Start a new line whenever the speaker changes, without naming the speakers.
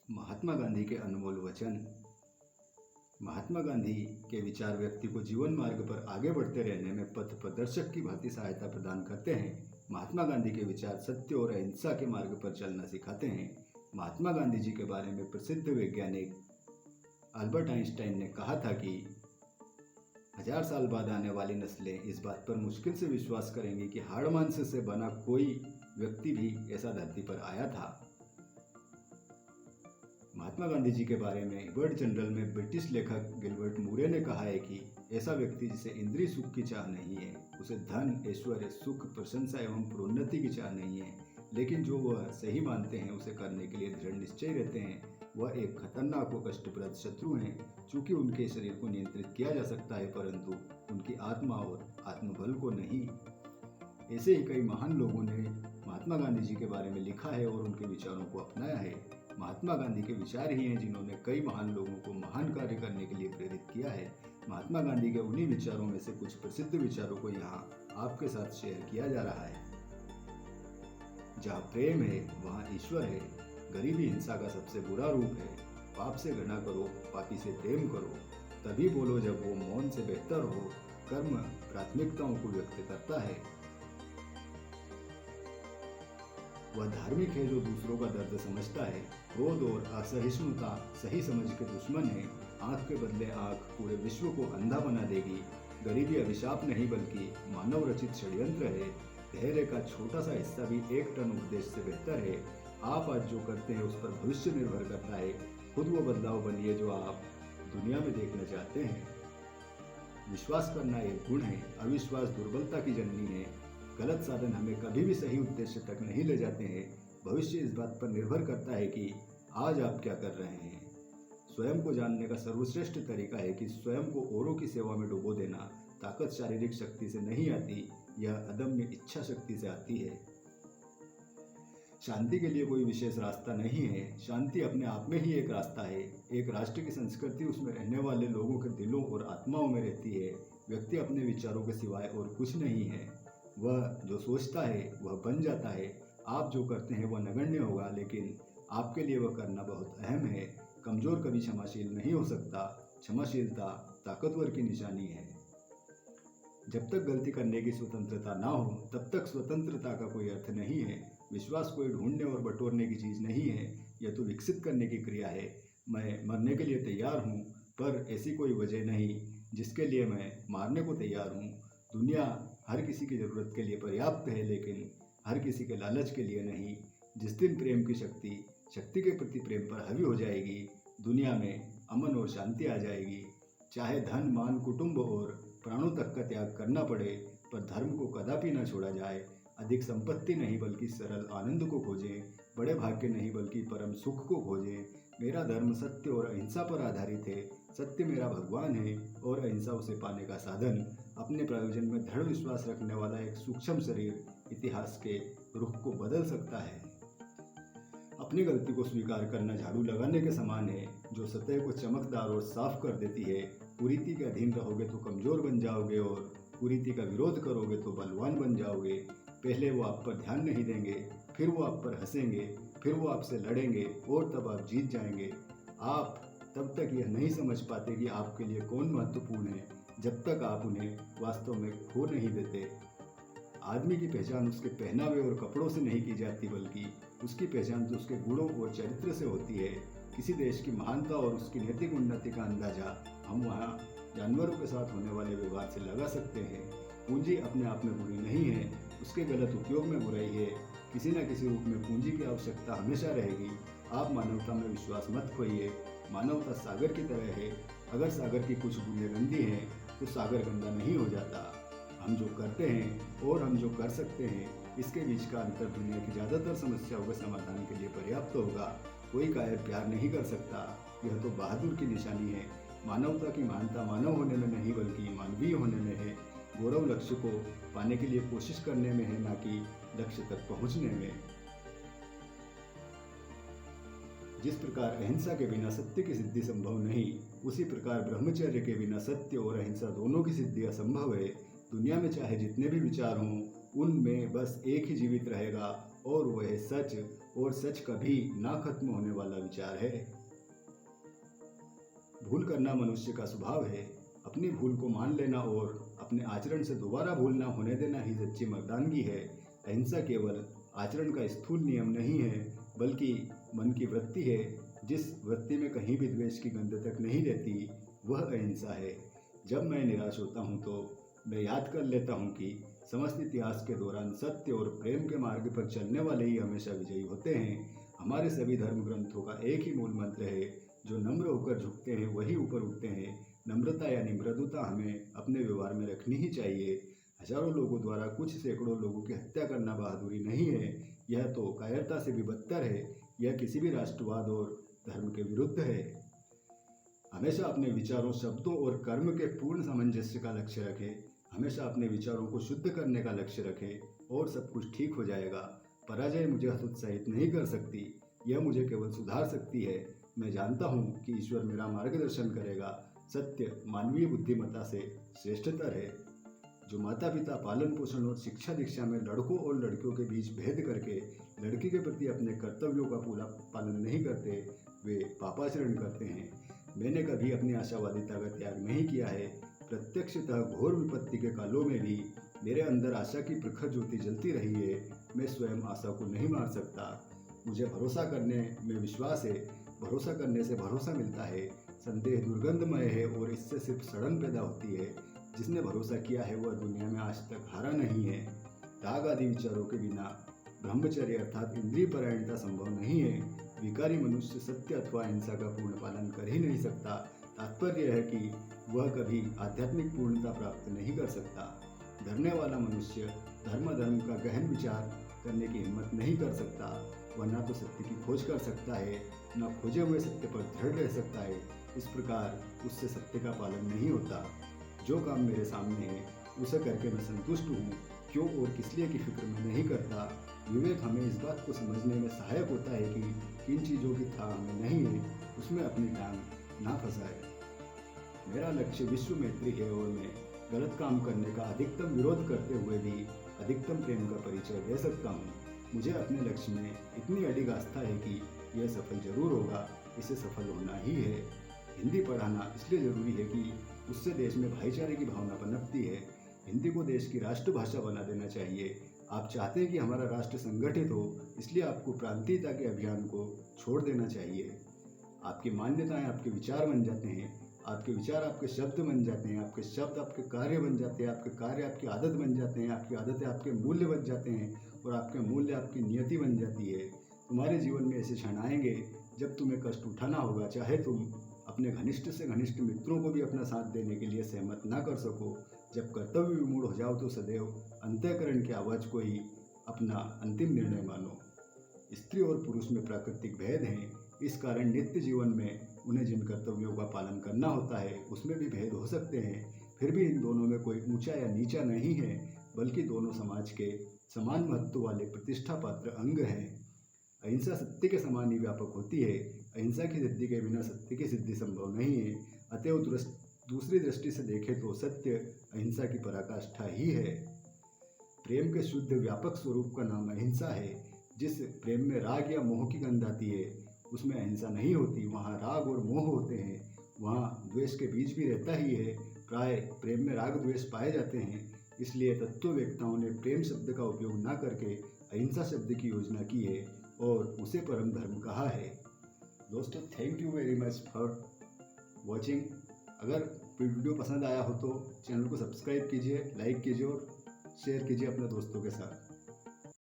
महात्मा गांधी के अनमोल वचन। महात्मा गांधी के विचार व्यक्ति को जीवन मार्ग पर आगे बढ़ते रहने में पथ प्रदर्शक की भांति सहायता प्रदान करते हैं। महात्मा गांधी के विचार सत्य और अहिंसा के मार्ग पर चलना सिखाते हैं। महात्मा गांधी जी के बारे में प्रसिद्ध वैज्ञानिक अल्बर्ट आइंस्टाइन ने कहा था कि 1000 साल बाद आने वाली नस्लें इस बात पर मुश्किल से विश्वास करेंगी कि हाड़ मांस से बना कोई व्यक्ति भी ऐसा धरती पर आया था। महात्मा गांधी जी के बारे में वर्ल्ड जनरल में ब्रिटिश लेखक गिलबर्ट मूरे ने कहा है कि ऐसा व्यक्ति जिसे इंद्रिय सुख की चाह नहीं है, उसे धन, ऐश्वर्य, सुख, प्रशंसा एवं प्रोन्नति की चाह नहीं है, लेकिन जो वह सही मानते हैं उसे करने के लिए दृढ़ निश्चय रहते हैं, वह एक खतरनाक व कष्टप्रद शत्रु हैं। चूंकि उनके शरीर को नियंत्रित किया जा सकता है परंतु उनकी आत्मा और आत्मबल को नहीं। ऐसे ही कई महान लोगों ने महात्मा गांधी जी के बारे में लिखा है और उनके विचारों को अपनाया है। महात्मा गांधी के विचार ही हैं जिन्होंने कई महान लोगों को महान कार्य करने के लिए प्रेरित किया है। महात्मा गांधी के उन्हीं विचारों में से कुछ प्रसिद्ध विचारों को यहाँ आपके साथ शेयर किया जा रहा है। जहाँ प्रेम है वहाँ ईश्वर है। गरीबी हिंसा का सबसे बुरा रूप है। पाप से घृणा करो, पापी से प्रेम करो। तभी बोलो जब वो मौन से बेहतर हो। कर्म प्राथमिकताओं को व्यक्त करता है। वह धार्मिक है जो दूसरों का दर्द समझता है। क्रोध और असहिष्णुता सही समझ के दुश्मन है। आंख के बदले आंख पूरे विश्व को अंधा बना देगी। गरीबी अभिशाप नहीं बल्कि मानव रचित षड्यंत्र है। धैर्य का छोटा सा हिस्सा भी 1 टन उपदेश से बेहतर है। आप आज जो करते हैं उस पर भविष्य निर्भर करता है। खुद वो बदलाव बनिए जो आप दुनिया में देखना चाहते हैं। विश्वास करना एक गुण है। अविश्वास दुर्बलता की जननी है। गलत साधन हमें कभी भी सही उद्देश्य तक नहीं ले जाते हैं। भविष्य इस बात पर निर्भर करता है कि आज आप क्या कर रहे हैं। स्वयं को जानने का सर्वश्रेष्ठ तरीका है कि स्वयं को औरों की सेवा में डुबो देना। ताकत शारीरिक शक्ति से नहीं आती, यह अदम्य इच्छा शक्ति से आती है। शांति के लिए कोई विशेष रास्ता नहीं है। शांति अपने आप में ही एक रास्ता है। एक राष्ट्र की संस्कृति उसमें रहने वाले लोगों के दिलों और आत्माओं में रहती है। व्यक्ति अपने विचारों के सिवाय और कुछ नहीं है। वह जो सोचता है वह बन जाता है। आप जो करते हैं वह नगण्य होगा, लेकिन आपके लिए वह करना बहुत अहम है। कमजोर कभी क्षमाशील नहीं हो सकता। क्षमाशीलता ताकतवर की निशानी है। जब तक गलती करने की स्वतंत्रता ना हो तब तक स्वतंत्रता का कोई अर्थ नहीं है। विश्वास कोई ढूंढने और बटोरने की चीज़ नहीं है, यह तो विकसित करने की क्रिया है। मैं मरने के लिए तैयार हूँ, पर ऐसी कोई वजह नहीं जिसके लिए मैं मारने को तैयार हूँ। दुनिया हर किसी की ज़रूरत के लिए पर्याप्त है, लेकिन हर किसी के लालच के लिए नहीं। जिस दिन प्रेम की शक्ति के प्रति प्रेम पर हावी हो जाएगी, दुनिया में अमन और शांति आ जाएगी। चाहे धन, मान, कुटुंब और प्राणों तक का त्याग करना पड़े, पर धर्म को कदापि न छोड़ा जाए। अधिक संपत्ति नहीं बल्कि सरल आनंद को खोजें। बड़े भाग्य नहीं बल्कि परम सुख को खोजें। मेरा धर्म सत्य और अहिंसा पर आधारित है। सत्य मेरा भगवान है और अहिंसा उसे पाने का साधन। अपने प्रयोजन में दृढ़ विश्वास रखने वाला एक सूक्ष्म शरीर इतिहास के रुख को बदल सकता है। अपनी गलती को स्वीकार करना झाड़ू लगाने के समान है, जो सतह को चमकदार और साफ कर देती है। कुरीति के अधीन रहोगे तो कमजोर बन जाओगे और कुरीति का विरोध करोगे तो बलवान बन जाओगे। पहले वो आप पर ध्यान नहीं देंगे, फिर वो आप पर हंसेंगे, फिर वो आपसे लड़ेंगे और तब आप जीत जाएंगे। आप तब तक यह नहीं समझ पाते कि आपके लिए कौन महत्वपूर्ण है, जब तक आप उन्हें वास्तव में खो नहीं देते। आदमी की पहचान उसके पहनावे और कपड़ों से नहीं की जाती, बल्कि उसकी पहचान तो उसके गुणों और चरित्र से होती है। किसी देश की महानता और उसकी नैतिक उन्नति का अंदाजा हम वहाँ जानवरों के साथ होने वाले व्यवहार से लगा सकते हैं। पूंजी अपने आप में बुरी नहीं है, उसके गलत उपयोग में बुराई है। किसी न किसी रूप में पूंजी की आवश्यकता हमेशा रहेगी। आप मानवता में विश्वास मत खोइए। मानवता सागर की तरह है। अगर सागर की कुछ बूंदें गंदी हैं तो सागर गंदा नहीं हो जाता। हम जो करते हैं और हम जो कर सकते हैं, इसके बीच का अंतर दुनिया की ज़्यादातर समस्याओं के समाधान के लिए पर्याप्त होगा। कोई कायर प्यार नहीं कर सकता, यह तो बहादुर की निशानी है। मानवता की महानता मानव होने में नहीं बल्कि मानवीय होने में है। गौरव लक्ष्य को पाने के लिए कोशिश करने में है, ना कि लक्ष्य तक पहुंचने में। जिस प्रकार अहिंसा के बिना सत्य की सिद्धि संभव नहीं, उसी प्रकार ब्रह्मचर्य के बिना सत्य और अहिंसा दोनों की सिद्धि असंभव है। दुनिया में चाहे जितने भी विचार हों, उनमें बस एक ही जीवित रहेगा और वह है सच। और सच कभी ना खत्म होने वाला विचार है। भूल करना मनुष्य का स्वभाव है। अपनी भूल को मान लेना और अपने आचरण से दोबारा भूल ना होने देना ही सच्ची मर्दानगी है। अहिंसा केवल आचरण का स्थूल नियम नहीं है, बल्कि मन की वृत्ति है। जिस वृत्ति में कहीं भी द्वेष की गंध तक नहीं रहती, वह अहिंसा है। जब मैं निराश होता हूँ तो मैं याद कर लेता हूँ कि समस्त इतिहास के दौरान सत्य और प्रेम के मार्ग पर चलने वाले ही हमेशा विजयी होते हैं। हमारे सभी धर्म ग्रंथों का एक ही मूल मंत्र है, जो नम्र होकर झुकते हैं वही ऊपर उठते हैं। नम्रता यानी मृदुता हमें अपने व्यवहार में रखनी ही चाहिए। हजारों लोगों द्वारा कुछ सैकड़ों लोगों की हत्या करना बहादुरी नहीं है, यह तो कायरता से भी बदतर है। यह किसी भी राष्ट्रवाद और धर्म के विरुद्ध है। हमेशा अपने विचारों, शब्दों और कर्म के पूर्ण सामंजस्य का लक्ष्य रखें। हमेशा अपने विचारों को शुद्ध करने का लक्ष्य रखें और सब कुछ ठीक हो जाएगा। पराजय मुझे हतोत्साहित नहीं कर सकती, यह मुझे केवल सुधार सकती है। मैं जानता हूँ कि ईश्वर मेरा मार्गदर्शन करेगा। सत्य मानवीय बुद्धिमत्ता से श्रेष्ठतर है। जो माता पिता पालन पोषण और शिक्षा दीक्षा में लड़कों और लड़कियों के बीच भेद करके लड़की के प्रति अपने कर्तव्यों का पूरा पालन नहीं करते, वे पापाचरण करते हैं। मैंने कभी अपनी आशावादिता का त्याग नहीं किया है। प्रत्यक्षतः घोर विपत्ति के कालों में भी मेरे अंदर आशा की प्रखर ज्योति जलती रही है। मैं स्वयं आशा को नहीं मार सकता। मुझे भरोसा करने में विश्वास है। भरोसा करने से भरोसा मिलता है। संदेह दुर्गंधमय है और इससे सिर्फ सड़न पैदा होती है। जिसने भरोसा किया है वह दुनिया में आज तक हारा नहीं है। राग आदि विचारों के बिना ब्रह्मचर्य अर्थात इंद्रिय परायणता संभव नहीं है। विकारी मनुष्य सत्य अथवा अहिंसा का पूर्ण पालन कर ही नहीं सकता। तात्पर्य है कि वह कभी आध्यात्मिक पूर्णता प्राप्त नहीं कर सकता। डरने वाला मनुष्य धर्म का गहन विचार करने की हिम्मत नहीं कर सकता। वह न तो सत्य की खोज कर सकता है, न खोजे हुए सत्य पर दृढ़ रह सकता है। इस प्रकार उससे सत्य का पालन नहीं होता। जो काम मेरे सामने है उसे करके मैं संतुष्ट हूँ। क्यों और किस लिए की फिक्र मैं नहीं करता। विवेक हमें इस बात को समझने में सहायक होता है कि किन चीज़ों की था हमें नहीं है, उसमें अपनी टांग ना फंसाए। मेरा लक्ष्य विश्व मैत्री है और मैं गलत काम करने का अधिकतम विरोध करते हुए भी अधिकतम प्रेम का परिचय दे सकता हूँ। मुझे अपने लक्ष्य में इतनी अडिग आस्था है कि यह सफल जरूर होगा। इसे सफल होना ही है। हिंदी पढ़ाना इसलिए ज़रूरी है कि उससे देश में भाईचारे की भावना पनपती है। हिंदी को देश की राष्ट्रभाषा बना देना चाहिए। आप चाहते हैं कि हमारा राष्ट्र संगठित हो, इसलिए आपको प्रांतीयता के अभियान को छोड़ देना चाहिए। आपकी मान्यताएं आपके विचार बन जाते हैं, आपके विचार आपके शब्द बन जाते हैं, आपके शब्द आपके कार्य बन जाते हैं, आपके कार्य आपकी आदत बन जाते हैं, आपकी आदतें आपके मूल्य बन जाते हैं और आपके मूल्य आपकी नियति बन जाती है। तुम्हारे जीवन में ऐसे क्षण आएंगे जब तुम्हें कष्ट उठाना होगा, चाहे तुम अपने घनिष्ठ से घनिष्ठ मित्रों को भी अपना साथ देने के लिए सहमत ना कर सको। जब कर्तव्य विमूढ़ हो जाओ तो सदैव अंतःकरण की आवाज़ को ही अपना अंतिम निर्णय मानो। स्त्री और पुरुष में प्राकृतिक भेद हैं। इस कारण नित्य जीवन में उन्हें जिन कर्तव्यों का पालन करना होता है उसमें भी भेद हो सकते हैं। फिर भी इन दोनों में कोई ऊंचा या नीचा नहीं है, बल्कि दोनों समाज के समान महत्व वाले प्रतिष्ठा पात्र अंग हैं। अहिंसा सत्य के समान ही व्यापक होती है। अहिंसा की सिद्धि के बिना सत्य की सिद्धि संभव नहीं है। अतएव दूसरी दृष्टि से देखें तो सत्य अहिंसा की पराकाष्ठा ही है। प्रेम के शुद्ध व्यापक स्वरूप का नाम अहिंसा है। जिस प्रेम में राग या मोह की गंध आती है उसमें अहिंसा नहीं होती। वहाँ राग और मोह होते हैं, वहाँ द्वेष के बीज भी रहता ही है। प्राय प्रेम में राग द्वेष पाए जाते हैं। इसलिए तत्ववेत्ताओं ने प्रेम शब्द का उपयोग न करके अहिंसा शब्द की योजना की है और उसे परम धर्म कहा है। दोस्तों, thank you very much for watching. अगर वीडियो पसंद आया हो तो चैनल को सब्सक्राइब कीजिए, लाइक कीजिए और शेयर कीजिए अपने दोस्तों के साथ।